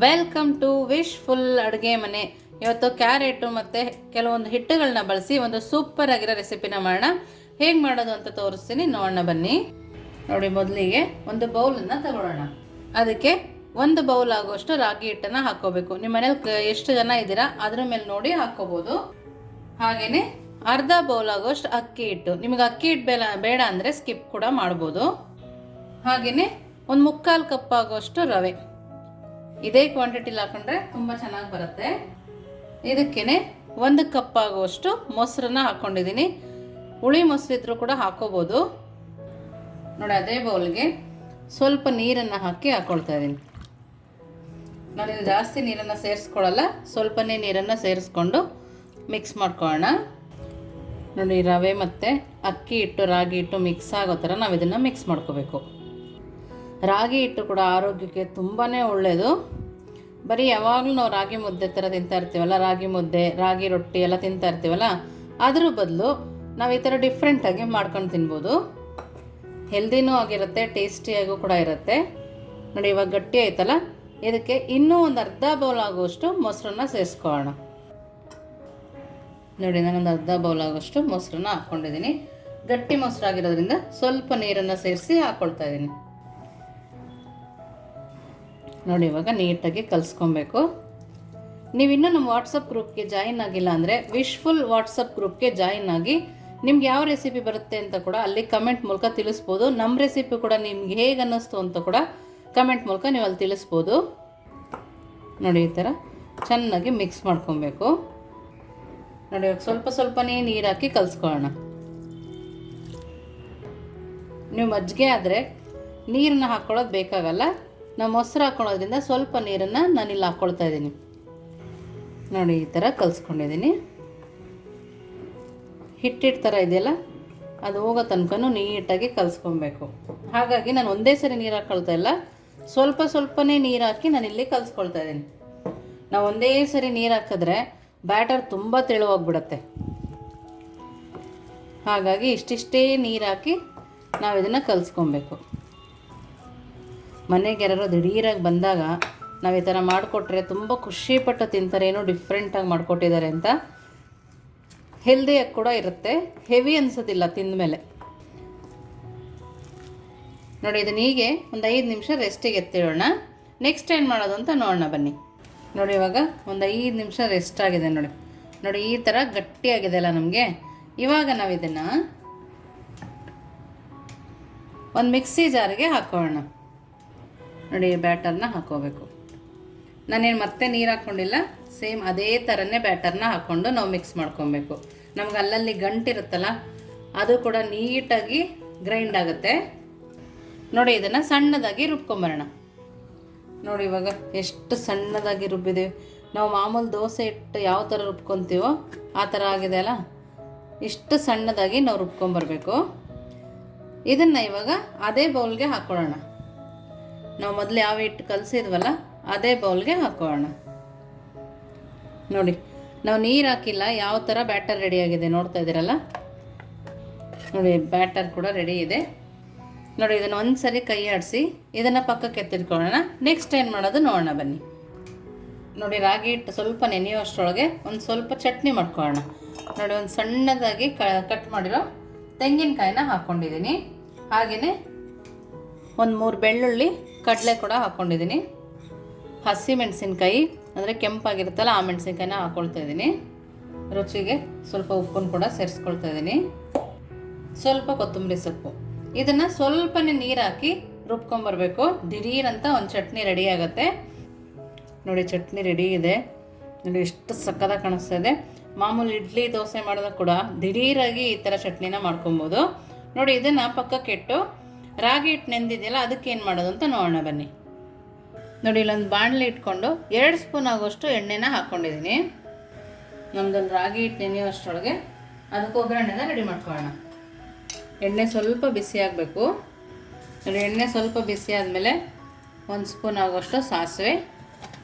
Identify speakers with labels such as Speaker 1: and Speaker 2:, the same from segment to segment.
Speaker 1: Welcome to wish full ಅಡುಗೆ ಮನೆ. ಇವತ್ತು ಕ್ಯಾರೆಟು ಮತ್ತು ಕೆಲವೊಂದು ಹಿಟ್ಟುಗಳನ್ನ ಬಳಸಿ ಒಂದು ಸೂಪರ್ ಆಗಿರೋ ರೆಸಿಪಿನ ಮಾಡೋಣ. ಹೇಗೆ ಮಾಡೋದು ಅಂತ ತೋರಿಸ್ತೀನಿ, ನೋಡೋಣ ಬನ್ನಿ. ನೋಡಿ, ಮೊದಲಿಗೆ ಒಂದು ಬೌಲನ್ನು ತಗೊಳ್ಳೋಣ. ಅದಕ್ಕೆ ಒಂದು ಬೌಲ್ ಆಗುವಷ್ಟು ರಾಗಿ ಹಿಟ್ಟನ್ನು ಹಾಕ್ಕೋಬೇಕು. ನಿಮ್ಮ ಮನೇಲಿ ಎಷ್ಟು ಜನ ಇದ್ದೀರಾ ಅದ್ರ ಮೇಲೆ ನೋಡಿ ಹಾಕ್ಕೋಬೋದು. ಹಾಗೆಯೇ ಅರ್ಧ ಬೌಲ್ ಆಗುವಷ್ಟು ಅಕ್ಕಿ ಹಿಟ್ಟು. ನಿಮಗೆ ಅಕ್ಕಿ ಹಿಟ್ಟು ಬೇಡ ಅಂದರೆ ಸ್ಕಿಪ್ ಕೂಡ ಮಾಡ್ಬೋದು. ಹಾಗೆಯೇ ಒಂದು 3/4 ಕಪ್ ಆಗುವಷ್ಟು ರವೆ. ಇದೇ ಕ್ವಾಂಟಿಟಿಲಿ ಹಾಕೊಂಡ್ರೆ ತುಂಬ ಚೆನ್ನಾಗಿ ಬರುತ್ತೆ. ಇದಕ್ಕೇನೆ 1 ಕಪ್ ಆಗುವಷ್ಟು ಮೊಸರನ್ನ ಹಾಕ್ಕೊಂಡಿದ್ದೀನಿ. ಹುಳಿ ಮೊಸರಿದ್ರೂ ಕೂಡ ಹಾಕೋಬೋದು. ನೋಡಿ, ಅದೇ ಬೌಲ್ಗೆ ಸ್ವಲ್ಪ ನೀರನ್ನು ಹಾಕ್ಕೊಳ್ತಾ ಇದ್ದೀನಿ. ನಾನಿಲ್ಲಿ ಜಾಸ್ತಿ ನೀರನ್ನು ಸೇರಿಸ್ಕೊಳ್ಳಲ್ಲ, ಸ್ವಲ್ಪನೇ ನೀರನ್ನು ಸೇರಿಸ್ಕೊಂಡು ಮಿಕ್ಸ್ ಮಾಡ್ಕೊಳ್ಳೋಣ. ನೋಡಿ, ರವೆ ಮತ್ತು ಅಕ್ಕಿ ಹಿಟ್ಟು ರಾಗಿ ಹಿಟ್ಟು ಮಿಕ್ಸ್ ಆಗೋ ಥರ ನಾವು ಇದನ್ನು ಮಿಕ್ಸ್ ಮಾಡ್ಕೋಬೇಕು. ರಾಗಿ ಹಿಟ್ಟು ಕೂಡ ಆರೋಗ್ಯಕ್ಕೆ ತುಂಬಾ ಒಳ್ಳೆಯದು. ಬರೀ ಯಾವಾಗಲೂ ನಾವು ರಾಗಿ ಮುದ್ದೆ ಥರ ತಿಂತಾ ಇರ್ತೀವಲ್ಲ, ರಾಗಿ ಮುದ್ದೆ ರಾಗಿ ರೊಟ್ಟಿ ಎಲ್ಲ ತಿಂತಾ ಇರ್ತೀವಲ್ಲ, ಅದ್ರ ಬದಲು ನಾವು ಈ ಥರ ಡಿಫ್ರೆಂಟಾಗಿ ಮಾಡ್ಕೊಂಡು ತಿನ್ಬೋದು. ಹೆಲ್ದಿನೂ ಆಗಿರುತ್ತೆ, ಟೇಸ್ಟಿಯಾಗೂ ಕೂಡ ಇರುತ್ತೆ. ನೋಡಿ, ಇವಾಗ ಗಟ್ಟಿ ಆಯ್ತಲ್ಲ, ಇದಕ್ಕೆ ಇನ್ನೂ ಒಂದು ಅರ್ಧ ಬೌಲ್ ಆಗುವಷ್ಟು ಮೊಸರನ್ನ ಸೇರಿಸ್ಕೊಳ್ಳೋಣ. ನೋಡಿ, ನಾನೊಂದು ಅರ್ಧ ಬೌಲ್ ಆಗುವಷ್ಟು ಮೊಸರನ್ನ ಹಾಕ್ಕೊಂಡಿದ್ದೀನಿ. ಗಟ್ಟಿ ಮೊಸರಾಗಿರೋದ್ರಿಂದ ಸ್ವಲ್ಪ ನೀರನ್ನು ಸೇರಿಸಿ ಹಾಕ್ಕೊಳ್ತಾ ಇದ್ದೀನಿ. ನೋಡಿ, ಇವಾಗ ನೀಟಾಗಿ ಕಲಿಸ್ಕೊಬೇಕು. ನೀವಿನ್ನೂ ನಮ್ಮ ವಾಟ್ಸಪ್ ಗ್ರೂಪ್ಗೆ ಜಾಯಿನ್ ಆಗಿಲ್ಲ ಅಂದರೆ ವಿಶ್ಫುಲ್ ವಾಟ್ಸಪ್ ಗ್ರೂಪ್ಗೆ ಜಾಯಿನ್ ಆಗಿ ನಿಮ್ಗೆ ಯಾವ ರೆಸಿಪಿ ಬರುತ್ತೆ ಅಂತ ಕೂಡ ಅಲ್ಲಿ ಕಮೆಂಟ್ ಮೂಲಕ ತಿಳಿಸ್ಬೋದು. ನಮ್ಮ ರೆಸಿಪಿ ಕೂಡ ನಿಮ್ಗೆ ಹೇಗೆ ಅನ್ನಿಸ್ತು ಅಂತ ಕೂಡ ಕಮೆಂಟ್ ಮೂಲಕ ನೀವು ಅಲ್ಲಿ ತಿಳಿಸ್ಬೋದು. ನೋಡಿ, ಈ ಥರ ಚೆನ್ನಾಗಿ ಮಿಕ್ಸ್ ಮಾಡ್ಕೊಬೇಕು. ನೋಡಿ, ಇವಾಗ ಸ್ವಲ್ಪನೇ ನೀರು ಹಾಕಿ ಕಲಿಸ್ಕೊಳ್ಳೋಣ. ನೀವು ಮಜ್ಜಿಗೆ ಆದರೆ ನೀರನ್ನ ಹಾಕ್ಕೊಳ್ಳೋದು ಬೇಕಾಗಲ್ಲ. ನಾವು ಮೊಸರು ಹಾಕ್ಕೊಳ್ಳೋದ್ರಿಂದ ಸ್ವಲ್ಪ ನೀರನ್ನು ನಾನಿಲ್ಲಿ ಹಾಕ್ಕೊಳ್ತಾ ಇದ್ದೀನಿ. ನೋಡಿ, ಈ ಥರ ಕಲಿಸ್ಕೊಂಡಿದ್ದೀನಿ. ಹಿಟ್ಟಿಟ್ಟು ಥರ ಇದೆಯಲ್ಲ, ಅದು ಹೋಗೋ ತನಕನೂ ನೀಟಾಗಿ ಕಲಿಸ್ಕೊಬೇಕು. ಹಾಗಾಗಿ ನಾನು ಒಂದೇ ಸರಿ ನೀರು ಹಾಕ್ಕೊಳ್ತಾ ಇಲ್ಲ, ಸ್ವಲ್ಪನೇ ನೀರು ಹಾಕಿ ನಾನಿಲ್ಲಿ ಕಲಿಸ್ಕೊಳ್ತಾ ಇದ್ದೀನಿ. ನಾವು ಒಂದೇ ಸರಿ ನೀರು ಹಾಕಿದ್ರೆ ಬ್ಯಾಟರ್ ತುಂಬ ತೆಳುವಾಗ್ಬಿಡುತ್ತೆ. ಹಾಗಾಗಿ ಇಷ್ಟಿಷ್ಟೇ ನೀರು ಹಾಕಿ ನಾವು ಇದನ್ನು ಕಲಿಸ್ಕೊಬೇಕು. ಮನೆಗೆ ಯಾರು ದಿಢೀರಾಗಿ ಬಂದಾಗ ನಾವು ಈ ಥರ ಮಾಡಿಕೊಟ್ರೆ ತುಂಬ ಖುಷಿಪಟ್ಟು ತಿಂತಾರೆ. ಏನೋ ಡಿಫ್ರೆಂಟಾಗಿ ಮಾಡಿಕೊಟ್ಟಿದ್ದಾರೆ ಅಂತ. ಹೆಲ್ದಿಯಾಗಿ ಕೂಡ ಇರುತ್ತೆ, ಹೆವಿ ಅನಿಸೋದಿಲ್ಲ ತಿಂದಮೇಲೆ. ನೋಡಿ, ಇದನ್ನ ಹೀಗೆ ಒಂದು 5 ನಿಮಿಷ ರೆಸ್ಟಿಗೆ ಎತ್ತಿಡೋಣ. ನೆಕ್ಸ್ಟ್ ಏನು ಮಾಡೋದು ಅಂತ ನೋಡೋಣ ಬನ್ನಿ. ನೋಡಿ, ಇವಾಗ ಒಂದು 5 ನಿಮಿಷ ರೆಸ್ಟ್ ಆಗಿದೆ. ನೋಡಿ, ಈ ಥರ ಗಟ್ಟಿಯಾಗಿದೆ ಅಲ್ಲ ನಮಗೆ. ಇವಾಗ ನಾವು ಇದನ್ನು ಒಂದು ಮಿಕ್ಸಿ ಜಾರಿಗೆ ಹಾಕೋಣ. ನೋಡಿ, ಬ್ಯಾಟರ್ನ ಹಾಕೋಬೇಕು. ನಾನೇನು ಮತ್ತೆ ನೀರು ಹಾಕ್ಕೊಂಡಿಲ್ಲ, ಸೇಮ್ ಅದೇ ಥರನೇ ಬ್ಯಾಟರ್ನ ಹಾಕ್ಕೊಂಡು ನಾವು ಮಿಕ್ಸ್ ಮಾಡ್ಕೊಬೇಕು. ನಮ್ಗೆ ಅಲ್ಲಲ್ಲಿ ಗಂಟಿರುತ್ತಲ್ಲ, ಅದು ಕೂಡ ನೀಟಾಗಿ ಗ್ರೈಂಡ್ ಆಗುತ್ತೆ. ನೋಡಿ, ಇದನ್ನು ಸಣ್ಣದಾಗಿ ರುಬ್ಕೊಂಬರೋಣ. ನೋಡಿ, ಇವಾಗ ಎಷ್ಟು ಸಣ್ಣದಾಗಿ ರುಬ್ಬಿದ್ದೀವಿ. ನಾವು ಮಾಮೂಲು ದೋಸೆ ಇಟ್ಟು ಯಾವ ಥರ ರುಬ್ಕೊತೀವೋ ಆ ಥರ ಆಗಿದೆ ಅಲ್ಲ, ಇಷ್ಟು ಸಣ್ಣದಾಗಿ ನಾವು ರುಬ್ಕೊಂಬರ್ಬೇಕು. ಇದನ್ನು ಇವಾಗ ಅದೇ ಬೌಲ್ಗೆ ಹಾಕ್ಕೊಳ್ಳೋಣ. ನಾವು ಮೊದಲು ಯಾವ ಹಿಟ್ಟು ಕಲಸಿದ್ವಲ್ಲ ಅದೇ ಬೌಲ್ಗೆ ಹಾಕೋಣ. ನೋಡಿ, ನಾವು ನೀರು ಹಾಕಿಲ್ಲ, ಯಾವ ಥರ ಬ್ಯಾಟರ್ ರೆಡಿಯಾಗಿದೆ ನೋಡ್ತಾ ಇದ್ದೀರಲ್ಲ. ನೋಡಿ, ಬ್ಯಾಟರ್ ಕೂಡ ರೆಡಿ ಇದೆ. ನೋಡಿ, ಇದನ್ನು ಒಂದು ಸರಿ ಕೈ ಆಡಿಸಿ ಇದನ್ನು ಪಕ್ಕಕ್ಕೆ ಎತ್ತಿಟ್ಕೊಳ್ಳೋಣ. ನೆಕ್ಸ್ಟ್ ಏನು ಮಾಡೋದು ನೋಡೋಣ ಬನ್ನಿ. ನೋಡಿ, ರಾಗಿ ಹಿಟ್ಟು ಸ್ವಲ್ಪ ನೆನೆಯುವಷ್ಟರೊಳಗೆ ಒಂದು ಸ್ವಲ್ಪ ಚಟ್ನಿ ಮಾಡ್ಕೊಳ್ಳೋಣ. ನೋಡಿ, ಒಂದು ಸಣ್ಣದಾಗಿ ಕಟ್ ಮಾಡಿರೋ ತೆಂಗಿನಕಾಯಿನ ಹಾಕ್ಕೊಂಡಿದ್ದೀನಿ. ಹಾಗೆಯೇ ಒಂದು 3 ಬೆಳ್ಳುಳ್ಳಿ, ಕಡಲೆ ಕೂಡ ಹಾಕ್ಕೊಂಡಿದ್ದೀನಿ. ಹಸಿ ಮೆಣಸಿನ್ಕಾಯಿ ಅಂದರೆ ಕೆಂಪಾಗಿರುತ್ತಲ್ಲ ಆ ಮೆಣಸಿನ್ಕಾಯಿನ ಹಾಕ್ಕೊಳ್ತಾ ಇದ್ದೀನಿ. ರುಚಿಗೆ ಸ್ವಲ್ಪ ಉಪ್ಪನ್ನು ಕೂಡ ಸೇರಿಸ್ಕೊಳ್ತಾ ಇದ್ದೀನಿ. ಸ್ವಲ್ಪ ಕೊತ್ತಂಬರಿ ಸೊಪ್ಪು. ಇದನ್ನು ಸ್ವಲ್ಪನೇ ನೀರು ಹಾಕಿ ರುಬ್ಕೊಂಬರ್ಬೇಕು. ದಿಢೀರಂತ ಒಂದು ಚಟ್ನಿ ರೆಡಿ ಆಗುತ್ತೆ. ನೋಡಿ, ಚಟ್ನಿ ರೆಡಿ ಇದೆ. ನೋಡಿ, ಎಷ್ಟು ಸಕ್ಕತ್ತಾಗಿ ಕಾಣಿಸ್ತಾ ಇದೆ. ಮಾಮೂಲಿ ಇಡ್ಲಿ ದೋಸೆ ಮಾಡೋದಾಗ ಕೂಡ ದಿಢೀರಾಗಿ ಈ ಥರ ಚಟ್ನಿನ ಮಾಡ್ಕೊಬೋದು. ನೋಡಿ, ಇದನ್ನು ಪಕ್ಕಕ್ಕೆ ಇಟ್ಟು ರಾಗಿ ಹಿಟ್ಟು ನೆಂದಿದೆಯಲ್ಲ ಅದಕ್ಕೆ ಏನು ಮಾಡೋದು ಅಂತ ನೋಡೋಣ ಬನ್ನಿ. ನೋಡಿ, ಇಲ್ಲೊಂದು ಬಾಣಲೆ ಇಟ್ಕೊಂಡು 2 ಸ್ಪೂನ್ ಆಗೋಷ್ಟು ಎಣ್ಣೆನ ಹಾಕ್ಕೊಂಡಿದ್ದೀನಿ. ನಮ್ಮದಲ್ಲಿ ರಾಗಿ ಹಿಟ್ಟು ನೆನೆಯುವಷ್ಟರೊಳಗೆ ಅದಕ್ಕೆ ಒಗ್ಗರಣೆನ ರೆಡಿ ಮಾಡ್ಕೊಳ್ಳೋಣ. ಎಣ್ಣೆ ಸ್ವಲ್ಪ ಬಿಸಿ ಆಗಬೇಕು. ನೋಡಿ, ಎಣ್ಣೆ ಸ್ವಲ್ಪ ಬಿಸಿ ಆದಮೇಲೆ 1 ಸ್ಪೂನ್ ಆಗೋಷ್ಟು ಸಾಸಿವೆ,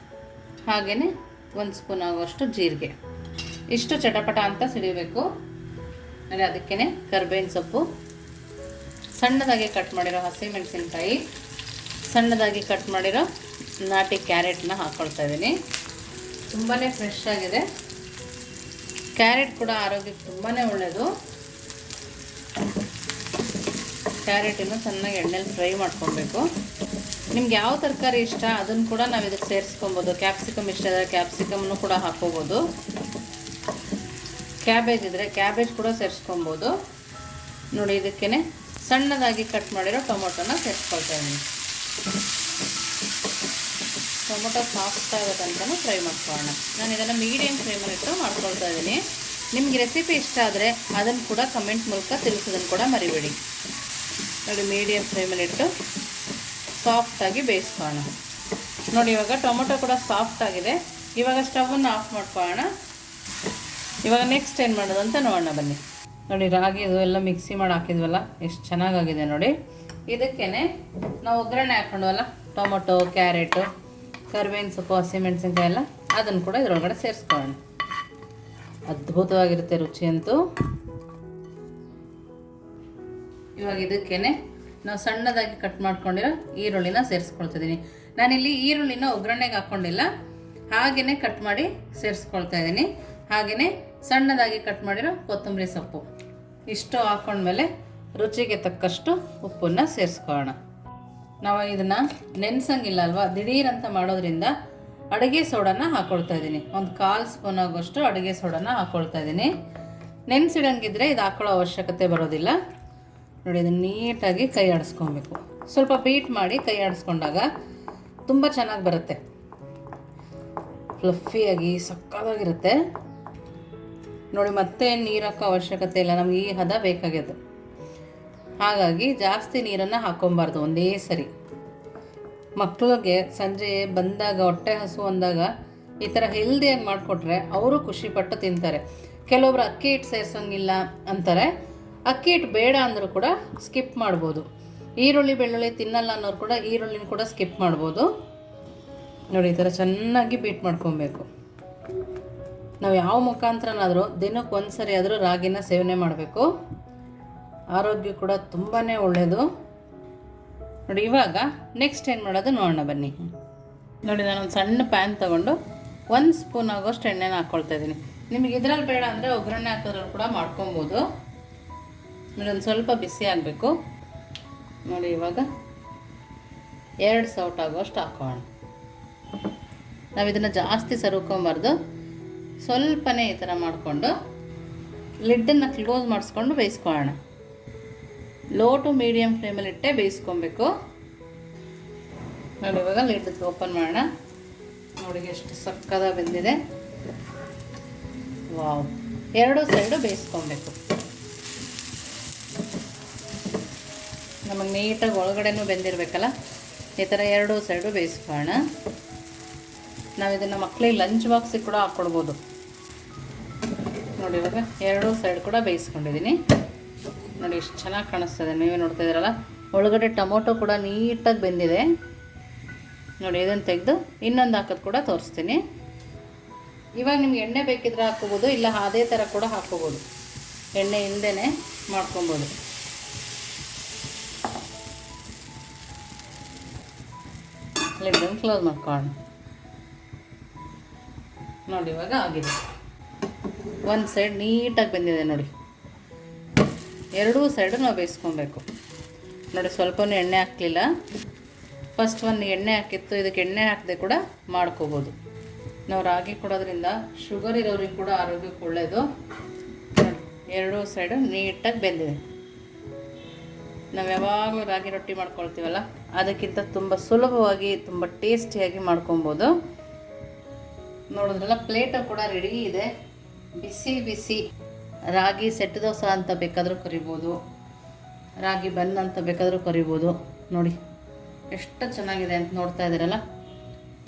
Speaker 1: ಹಾಗೆಯೇ 1 ಸ್ಪೂನ್ ಆಗೋಷ್ಟು ಜೀರಿಗೆ. ಇಷ್ಟು ಚಟಪಟ ಅಂತ ಸಿಡಿಬೇಕು. ನೋಡಿ, ಅದಕ್ಕೇ ಕರಿಬೇವಿನ ಸೊಪ್ಪು, ಸಣ್ಣದಾಗಿ ಕಟ್ ಮಾಡಿರೋ ಹಸಿಮೆಣಸಿನ್ಕಾಯಿ, ಸಣ್ಣದಾಗಿ ಕಟ್ ಮಾಡಿರೋ ನಾಟಿ ಕ್ಯಾರೆಟ್ನ ಹಾಕ್ಕೊಳ್ತಾ ಇದ್ದೀನಿ. ತುಂಬಾ ಫ್ರೆಶ್ ಆಗಿದೆ. ಕ್ಯಾರೆಟ್ ಕೂಡ ಆರೋಗ್ಯಕ್ಕೆ ತುಂಬಾ ಒಳ್ಳೆಯದು. ಕ್ಯಾರೆಟನ್ನು ಚೆನ್ನಾಗಿ ಎಣ್ಣೆಲಿ ಫ್ರೈ ಮಾಡ್ಕೊಬೇಕು. ನಿಮ್ಗೆ ಯಾವ ತರಕಾರಿ ಇಷ್ಟ ಅದನ್ನು ಕೂಡ ನಾವು ಇದಕ್ಕೆ ಸೇರಿಸ್ಕೊಬೋದು. ಕ್ಯಾಪ್ಸಿಕಮ್ ಇಷ್ಟ ಇದ್ದರೆ ಕ್ಯಾಪ್ಸಿಕಮ್ನು ಕೂಡ ಹಾಕ್ಕೋಬೋದು. ಕ್ಯಾಬೇಜ್ ಇದ್ದರೆ ಕ್ಯಾಬೇಜ್ ಕೂಡ ಸೇರಿಸ್ಕೊಬೋದು. ನೋಡಿ, ಇದಕ್ಕೇ ಸಣ್ಣದಾಗಿ ಕಟ್ ಮಾಡಿರೋ ಟೊಮೊಟೊನ ಸೇರಿಸ್ಕೊಳ್ತಾ ಇದ್ದೀನಿ. ಟೊಮೊಟೊ ಸಾಫ್ಟ್ ಆಗೋ ತನಕ ಫ್ರೈ ಮಾಡ್ಕೊಳ್ಳೋಣ. ನಾನು ಇದನ್ನು ಮೀಡಿಯಮ್ ಫ್ಲೇಮಲ್ಲಿಟ್ಟು ಮಾಡ್ಕೊಳ್ತಾ ಇದ್ದೀನಿ. ನಿಮ್ಗೆ ರೆಸಿಪಿ ಇಷ್ಟ ಆದರೆ ಅದನ್ನು ಕೂಡ ಕಮೆಂಟ್ ಮೂಲಕ ತಿಳಿಸೋದನ್ನು ಕೂಡ ಮರಿಬೇಡಿ. ನೋಡಿ, ಮೀಡಿಯಮ್ ಫ್ಲೇಮಲ್ಲಿಟ್ಟು ಸಾಫ್ಟಾಗಿ ಬೇಯಿಸ್ಕೊಳ್ಳೋಣ. ನೋಡಿ, ಇವಾಗ ಟೊಮೊಟೊ ಕೂಡ ಸಾಫ್ಟ್ ಆಗಿದೆ. ಇವಾಗ ಸ್ಟವನ್ನು ಆಫ್ ಮಾಡ್ಕೊಳ್ಳೋಣ. ಇವಾಗ ನೆಕ್ಸ್ಟ್ ಏನು ಮಾಡೋದು ಅಂತ ನೋಡೋಣ ಬನ್ನಿ. ನೋಡಿ, ರಾಗಿ ಇದು ಎಲ್ಲ ಮಿಕ್ಸಿ ಮಾಡಿ ಹಾಕಿದ್ವಲ್ಲ, ಎಷ್ಟು ಚೆನ್ನಾಗಾಗಿದೆ ನೋಡಿ. ಇದಕ್ಕೇ ನಾವು ಒಗ್ಗರಣೆ ಹಾಕ್ಕೊಂಡವಲ್ಲ, ಟೊಮೊಟೊ, ಕ್ಯಾರೆಟು, ಕರಿಬೇವಿನ ಸೊಪ್ಪು, ಹಸಿಮೆಣಸಿನ್ಕಾಯಿ ಎಲ್ಲ ಅದನ್ನು ಕೂಡ ಇದರೊಳಗಡೆ ಸೇರಿಸ್ಕೊಳ್ಳೋಣ. ಅದ್ಭುತವಾಗಿರುತ್ತೆ ರುಚಿ ಅಂತೂ. ಇವಾಗ ಇದಕ್ಕೇ ನಾವು ಸಣ್ಣದಾಗಿ ಕಟ್ ಮಾಡ್ಕೊಂಡಿರೋ ಈರುಳ್ಳಿನ ಸೇರಿಸ್ಕೊಳ್ತಿದ್ದೀನಿ. ನಾನಿಲ್ಲಿ ಈರುಳ್ಳಿನ ಒಗ್ಗರಣೆಗೆ ಹಾಕ್ಕೊಂಡಿಲ್ಲ, ಹಾಗೆಯೇ ಕಟ್ ಮಾಡಿ ಸೇರಿಸ್ಕೊಳ್ತಾ ಇದ್ದೀನಿ. ಹಾಗೆಯೇ ಸಣ್ಣದಾಗಿ ಕಟ್ ಮಾಡಿರೋ ಕೊತ್ತಂಬರಿ ಸೊಪ್ಪು ಇಷ್ಟು ಹಾಕ್ಕೊಂಡ್ಮೇಲೆ ರುಚಿಗೆ ತಕ್ಕಷ್ಟು ಉಪ್ಪನ್ನು ಸೇರಿಸ್ಕೊಳ್ಳೋಣ. ನಾವು ಇದನ್ನು ನೆನೆಸಂಗಿಲ್ಲ ಅಲ್ವಾ, ದಿಢೀರಂತ ಮಾಡೋದ್ರಿಂದ ಅಡುಗೆ ಸೋಡಾನ ಹಾಕ್ಕೊಳ್ತಾ ಇದ್ದೀನಿ. ಒಂದು 1/4 ಸ್ಪೂನ್ ಆಗೋಷ್ಟು ಅಡುಗೆ ಸೋಡಾನ ಹಾಕ್ಕೊಳ್ತಾ ಇದ್ದೀನಿ. ನೆನೆಸಿಡಂಗಿದ್ರೆ ಇದು ಹಾಕ್ಕೊಳ್ಳೋ ಅವಶ್ಯಕತೆ ಬರೋದಿಲ್ಲ. ನೋಡಿ, ಇದನ್ನು ನೀಟಾಗಿ ಕೈ ಆಡಿಸ್ಕೊಬೇಕು. ಸ್ವಲ್ಪ ಬೀಟ್ ಮಾಡಿ ಕೈ ಆಡಿಸ್ಕೊಂಡಾಗ ತುಂಬ ಚೆನ್ನಾಗಿ ಬರುತ್ತೆ. ಫ್ಲಫಿಯಾಗಿ ಸಕ್ಕತ್ತಾಗಿರುತ್ತೆ. ನೋಡಿ, ಮತ್ತೆ ನೀರು ಹಾಕೋ ಅವಶ್ಯಕತೆ ಇಲ್ಲ, ನಮಗೆ ಈ ಹದ ಬೇಕಾಗ್ಯದು. ಹಾಗಾಗಿ ಜಾಸ್ತಿ ನೀರನ್ನು ಹಾಕ್ಕೊಬಾರ್ದು ಒಂದೇ ಸರಿ. ಮಕ್ಕಳಿಗೆ ಸಂಜೆ ಬಂದಾಗ ಹೊಟ್ಟೆ ಹಸು ಅಂದಾಗ ಈ ಥರ ಹೆಲ್ದಿಯಾಗಿ ಮಾಡಿಕೊಟ್ರೆ ಅವರು ಖುಷಿಪಟ್ಟು ತಿಂತಾರೆ. ಕೆಲವೊಬ್ರು ಅಕ್ಕಿ ಹಿಟ್ಟು ಸೇರಿಸೋಂಗಿಲ್ಲ ಅಂತಾರೆ. ಅಕ್ಕಿ ಹಿಟ್ಟು ಬೇಡ ಅಂದರೂ ಕೂಡ ಸ್ಕಿಪ್ ಮಾಡ್ಬೋದು. ಈರುಳ್ಳಿ ಬೆಳ್ಳುಳ್ಳಿ ತಿನ್ನಲ್ಲ ಅನ್ನೋರು ಕೂಡ ಈರುಳ್ಳಿನ ಕೂಡ ಸ್ಕಿಪ್ ಮಾಡ್ಬೋದು. ನೋಡಿ, ಈ ಥರ ಚೆನ್ನಾಗಿ ಬೀಟ್ ಮಾಡ್ಕೊಬೇಕು. ನಾವು ಯಾವ ಮುಖಾಂತರನಾದರೂ ದಿನಕ್ಕೆ ಒಂದು ಸರಿ ಆದರೂ ರಾಗಿನ ಸೇವನೆ ಮಾಡಬೇಕು. ಆರೋಗ್ಯ ಕೂಡ ತುಂಬಾ ಒಳ್ಳೆಯದು. ನೋಡಿ, ಇವಾಗ ನೆಕ್ಸ್ಟ್ ಏನು ಮಾಡೋದು ನೋಡೋಣ ಬನ್ನಿ. ನೋಡಿ, ನಾನೊಂದು ಸಣ್ಣ ಪ್ಯಾನ್ ತೊಗೊಂಡು 1 ಸ್ಪೂನ್ ಆಗೋಷ್ಟು ಎಣ್ಣೆನ ಹಾಕ್ಕೊಳ್ತಾ ಇದ್ದೀನಿ. ನಿಮಗೆ ಇದರಲ್ಲಿ ಬೇಡ ಅಂದರೆ ಒಗ್ಗರಣೆ ಹಾಕಿದ್ರೂ ಕೂಡ ಮಾಡ್ಕೊಬೋದು. ನೋಡಿ, ಒಂದು ಸ್ವಲ್ಪ ಬಿಸಿ ಆಗಬೇಕು. ನೋಡಿ, ಇವಾಗ 2 ಸೌಟ್ ಆಗೋಷ್ಟು ಹಾಕೋಣ. ನಾವು ಇದನ್ನು ಜಾಸ್ತಿ ಸರುಕೊಂಬಾರ್ದು, ಸ್ವಲ್ಪನೇ ಈ ಥರ ಮಾಡಿಕೊಂಡು ಲಿಡ್ಡನ್ನು ಕ್ಲೋಸ್ ಮಾಡಿಸ್ಕೊಂಡು ಬೇಯಿಸ್ಕೊಳ್ಳೋಣ. ಲೋ ಟು ಮೀಡಿಯಮ್ ಫ್ಲೇಮಲ್ಲಿಟ್ಟೆ ಬೇಯಿಸ್ಕೊಬೇಕು. ನೋಡಿ, ಇವಾಗ ಲಿಡ್ ಓಪನ್ ಮಾಡೋಣ. ನೋಡಿ, ಎಷ್ಟು ಸಕ್ಕದಾಗಿ ಬೆಂದಿದೆ. ವಾವ್, 2 ಸೈಡು ಬೇಯಿಸ್ಕೊಬೇಕು. ನಮಗೆ ನೀಟಾಗಿ ಒಳಗಡೆನೂ ಬೆಂದಿರಬೇಕಲ್ಲ, ಈ ಥರ 2 ಸೈಡು ಬೇಯಿಸ್ಕೊಳ್ಳೋಣ. ನಾವು ಇದನ್ನು ಮಕ್ಕಳಿಗೆ ಲಂಚ್ ಬಾಕ್ಸಿಗೆ ಕೂಡ ಹಾಕ್ಕೊಡ್ಬೋದು. ನೋಡಿ, ಇವಾಗ 2 ಸೈಡ್ ಕೂಡ ಬೇಯಿಸ್ಕೊಂಡಿದ್ದೀನಿ. ನೋಡಿ, ಎಷ್ಟು ಚೆನ್ನಾಗಿ ಕಾಣಿಸ್ತದೆ, ನೀವೇ ನೋಡ್ತಾ ಇದ್ದೀರಲ್ಲ. ಒಳಗಡೆ ಟೊಮೊಟೊ ಕೂಡ ನೀಟಾಗಿ ಬೆಂದಿದೆ. ನೋಡಿ, ಇದನ್ನು ತೆಗೆದು ಇನ್ನೊಂದು ಹಾಕೋದು ಕೂಡ ತೋರಿಸ್ತೀನಿ. ಇವಾಗ ನಿಮ್ಗೆ ಎಣ್ಣೆ ಬೇಕಿದ್ರೆ ಹಾಕ್ಕೋಬೋದು, ಇಲ್ಲ ಅದೇ ಥರ ಕೂಡ ಹಾಕ್ಕೋಬೋದು. ಎಣ್ಣೆ ಹಿಂದೆನೇ ಮಾಡ್ಕೊಬೋದು. ಲಿಡ್ಡನ್ನು ಕ್ಲೋಸ್ ಮಾಡ್ಕೊಳ್ಳೋಣ. ನೋಡಿ, ಇವಾಗ ಆಗಿದೆ. ಒಂದು ಸೈಡ್ ನೀಟಾಗಿ ಬೆಂದಿದೆ ನೋಡಿ. 2 ಸೈಡು ನಾವು ಬೇಯಿಸ್ಕೊಬೇಕು. ನೋಡಿ, ಸ್ವಲ್ಪನೂ ಎಣ್ಣೆ ಹಾಕಲಿಲ್ಲ. ಫಸ್ಟ್ ಒಂದು ಎಣ್ಣೆ ಹಾಕಿತ್ತು, ಇದಕ್ಕೆ ಎಣ್ಣೆ ಹಾಕದೆ ಕೂಡ ಮಾಡ್ಕೋಬೋದು. ನಾವು ರಾಗಿ ಕೊಡೋದ್ರಿಂದ ಶುಗರ್ ಇರೋರಿಗೆ ಕೂಡ ಆರೋಗ್ಯಕ್ಕೆ ಒಳ್ಳೆಯದು. ನೋಡಿ, 2 ಸೈಡು ನೀಟಾಗಿ ಬೆಂದಿದೆ. ನಾವು ಯಾವಾಗಲೂ ರಾಗಿ ರೊಟ್ಟಿ ಮಾಡ್ಕೊಳ್ತೀವಲ್ಲ, ಅದಕ್ಕಿಂತ ತುಂಬ ಸುಲಭವಾಗಿ ತುಂಬ ಟೇಸ್ಟಿಯಾಗಿ ಮಾಡ್ಕೊಬೋದು. ನೋಡಿದ್ರಲ್ಲ, ಪ್ಲೇಟು ಕೂಡ ರೆಡಿ ಇದೆ. ಬಿಸಿ ಬಿಸಿ ರಾಗಿ ಸೆಟ್ ದೋಸೆ ಅಂತ ಬೇಕಾದರೂ ಕರಿಬೋದು, ರಾಗಿ ಬನ್ ಅಂತ ಬೇಕಾದರೂ ಕರಿಬೋದು. ನೋಡಿ, ಎಷ್ಟು ಚೆನ್ನಾಗಿದೆ ಅಂತ ನೋಡ್ತಾ ಇದ್ದೀರಲ್ಲ.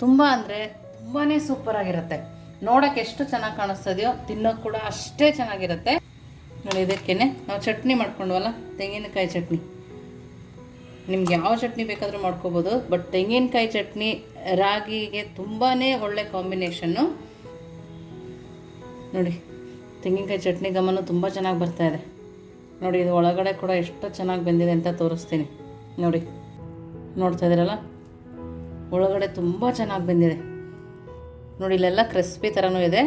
Speaker 1: ತುಂಬ ಅಂದರೆ ತುಂಬಾ ಸೂಪರಾಗಿರುತ್ತೆ. ನೋಡೋಕ್ಕೆ ಎಷ್ಟು ಚೆನ್ನಾಗಿ ಕಾಣಿಸ್ತದೆಯೋ ತಿನ್ನೋಕ್ಕೆ ಕೂಡ ಅಷ್ಟೇ ಚೆನ್ನಾಗಿರುತ್ತೆ. ನೋಡಿ, ಇದಕ್ಕೇ ನಾವು ಚಟ್ನಿ ಮಾಡ್ಕೊಂಡ್ವಲ್ಲ, ತೆಂಗಿನಕಾಯಿ ಚಟ್ನಿ. ನಿಮ್ಗೆ ಯಾವ ಚಟ್ನಿ ಬೇಕಾದರೂ ಮಾಡ್ಕೋಬೋದು, ಬಟ್ ತೆಂಗಿನಕಾಯಿ ಚಟ್ನಿ ರಾಗಿಗೆ ತುಂಬಾ ಒಳ್ಳೆ ಕಾಂಬಿನೇಷನ್ನು. ನೋಡಿ, ತೆಂಗಿನಕಾಯಿ ಚಟ್ನಿ ಘಮನೂ ತುಂಬ ಚೆನ್ನಾಗಿ ಬರ್ತಾಯಿದೆ. ನೋಡಿ, ಇದು ಒಳಗಡೆ ಕೂಡ ಎಷ್ಟು ಚೆನ್ನಾಗಿ ಬೆಂದಿದೆ ಅಂತ ತೋರಿಸ್ತೀನಿ. ನೋಡಿ, ನೋಡ್ತಾ ಇದ್ದೀರಲ್ಲ, ಒಳಗಡೆ ತುಂಬ ಚೆನ್ನಾಗಿ ಬಂದಿದೆ ನೋಡಿ, ಇಲ್ಲೆಲ್ಲ ಕ್ರಿಸ್ಪಿ ಥರನೂ ಇದೆ.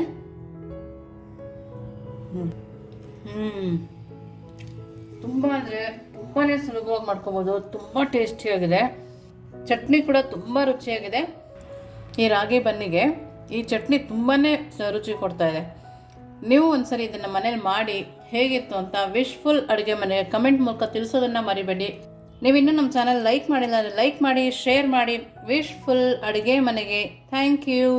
Speaker 1: ತುಂಬ ಅಂದರೆ ತುಂಬಾ ಸುಲಭವಾಗಿ ಮಾಡ್ಕೊಬೋದು, ತುಂಬ ಟೇಸ್ಟಿಯಾಗಿದೆ. ಚಟ್ನಿ ಕೂಡ ತುಂಬ ರುಚಿಯಾಗಿದೆ. ಈ ರಾಗಿ ಬನ್ನಿಗೆ ಈ ಚಟ್ನಿ ತುಂಬಾ ರುಚಿ ಕೊಡ್ತಾ ಇದೆ. ನೀವು ಒಂದ್ಸರಿ ಇದನ್ನು ಮನೇಲಿ ಮಾಡಿ ಹೇಗಿತ್ತು ಅಂತ ವಿಶ್ಫುಲ್ ಅಡುಗೆ ಮನೆಗೆ ಕಮೆಂಟ್ ಮೂಲಕ ತಿಳಿಸೋದನ್ನು ಮರಿಬೇಡಿ. ನೀವು ಇನ್ನೂ ನಮ್ಮ ಚಾನಲ್ ಲೈಕ್ ಮಾಡಿಲ್ಲ ಅಂದರೆ ಲೈಕ್ ಮಾಡಿ, ಶೇರ್ ಮಾಡಿ. ವಿಶ್ಫುಲ್ ಅಡುಗೆ ಮನೆಗೆ ಥ್ಯಾಂಕ್ ಯು.